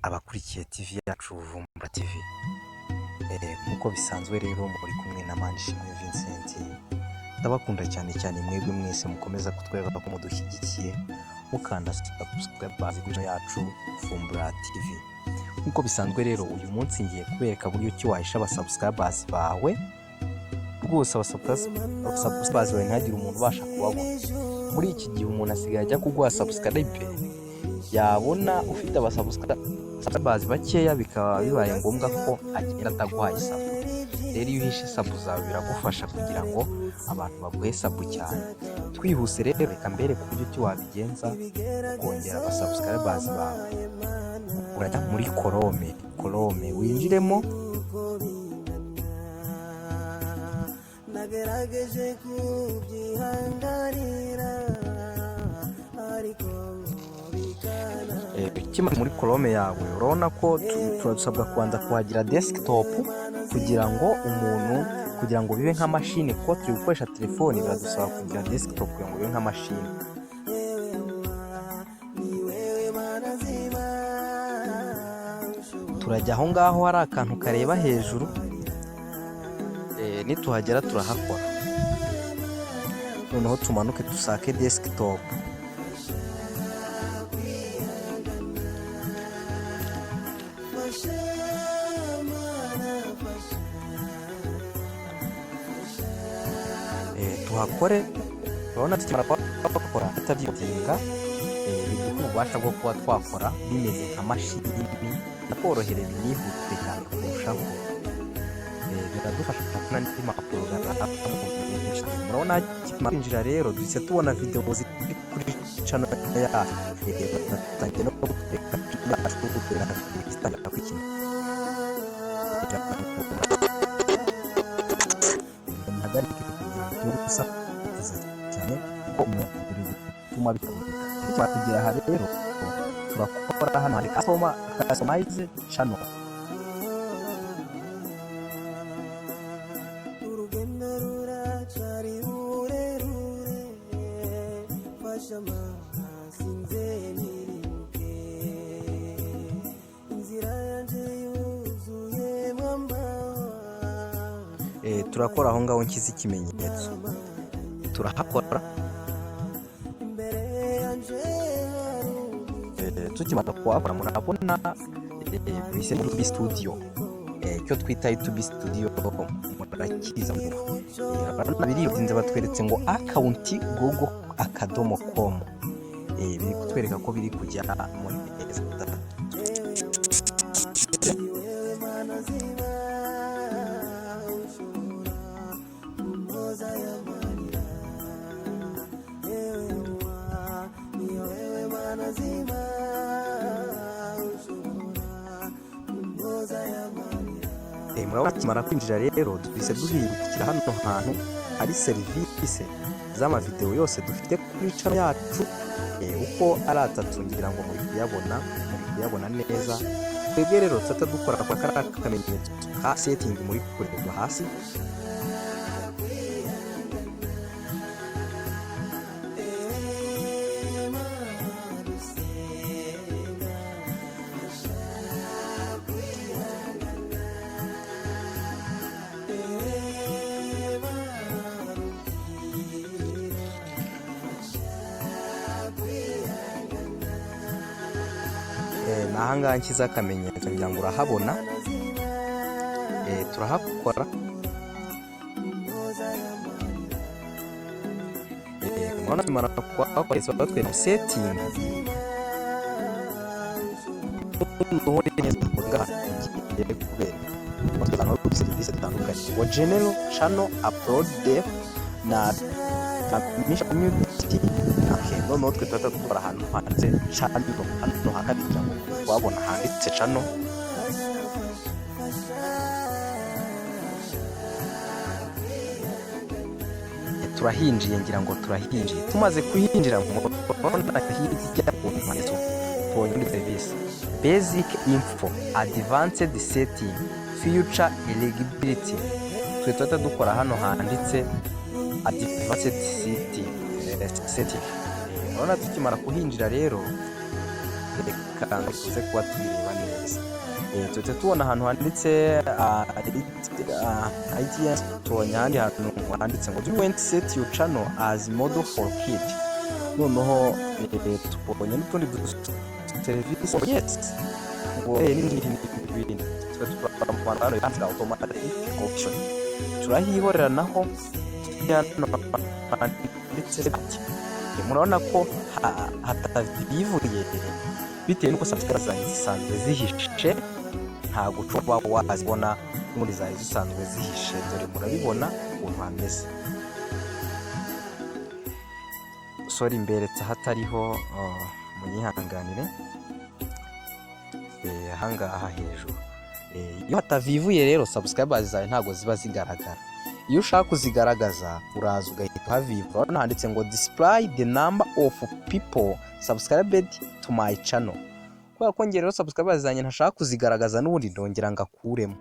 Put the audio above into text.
abakurikiye TV yacu Vumbura TV. Nk'uko bisanzwe rero muri kumwe na Manishimwe Vincent, ndabakunda cyane cyane mwebwe mwese mukomeza kutwereka ko mudushyigikiye mukanda subscribe kuri yacu Vumbura TV. Nk'uko bisanzwe rero uyu munsi ngiye kubereka buryo ki wahisha abasubscribers bawe rwose. Abasubscribers bawe ntihagire umuntu ubasha kubabona. Muri iki gihe umuntu asigaye ajya kuguha subscribe, yabona ufite abasubscribers bakeya bikaba bibaye ngombwa ko agenda ataguhaye sub. Rero iyo uhishe sub zawe biragufasha kugira ngo abantu baguhe sub cyane. Twihuse rero reka mbereke uburyo ki wabigenza kongera abasubscribers bawe. Urajya muri Chrome winjiremo, nagerageje kubyihanganira ariko kimara muri Chrome yawe urabona ko turasabwa kubanza kuhagira desktop kugira ngo bibe nka machine, kuko turi gukoresha telefone biradusaba kugira desktop kugira ngo bibe nka machine. Turajya aho ngaho hari akantu kareba hejuru, nituhagera turahakora. Noneho tumanuke dusake desktop. Tuhakore. Urabona tukimara gukora tutabyitinga, biduha ububasha bwo kuba twakora bimeze nka mashini, nakorohereza imyihute cyane kurushaho. Biradufasha kubona n'indi mpapuro. Murabona kwinjira rero duhise tubona video ziri kuri channel yacu. Tangiye no guteka yacu kugira ngo kwikina. Nagarike gusa cyane ko umubiri utuma bikora kugira aha rero turakora hano hari customize channel. Turakora aho ngaho nkiza ikimenyetso, turahakora. Tukimara kuhakora murabona bise muri studio, icyo twita YouTube studio murakiza. Barana biririnze batweretse ngo account google.com, biri kutwereka ko biri kujya muri murabona. Kimara kwinjira rero duhise duhindukira hano hantu hari serivisi z'amavideo yose dufite kuri channel yacu, uko ari atatu ngira ngo muri kuyabona neza. Twebwe rero tata dukora kwa kamenyetso ka setting muri kureba hasi. Nahangaha nkiza akamenyetso ngira ngo urahabona. Turahakora. Mwana tumara kwa twe setting serivisi zitandukanye wa general channel upload depth na community. Noneho twe dukora ahantu handitse channel, hano hakabira ngo wabona handitse channel. Turahinjiye ngira ngo turahinjiye. Tumaze kuhinjira mu hirya ku point service basic info advanced setting future eligibility. Twe dukora hano handitse advanced setting. Urabona tukimara kuhinjira rero reka tuze kuba tubireba neza. Tujye tubona ahantu handitse ITS, tubonye ahandi hantu handitse ngo do you want to set your channel as model for kid. Noneho tubonye n'utundi serivisi yes ngo n'ibindi tubamara handitse automatic option, turahihorera naho ndetse murabona ko hatabivuye bitewe n'uko subscribe zanjye zisanzwe zihishe, ntabwo ucuba wazibona muri zari zisanzwe zihishe. Dore murabibona ukuntu hameze. Sorry mberetse hatariho munyihanganire. Ahangaha hejuru iyo hatavivuye rero subscribers zawe ntabwo ziba zigaragara. Iyo ushaka kuzigaragaza uraza ugahita haviva, hano handitse ngo display the number of people subscribed to my channel. Kubera ko ngereho subscribers zanjye ntashaka kuzigaragaza n'ubundi ndongera ngakuremo.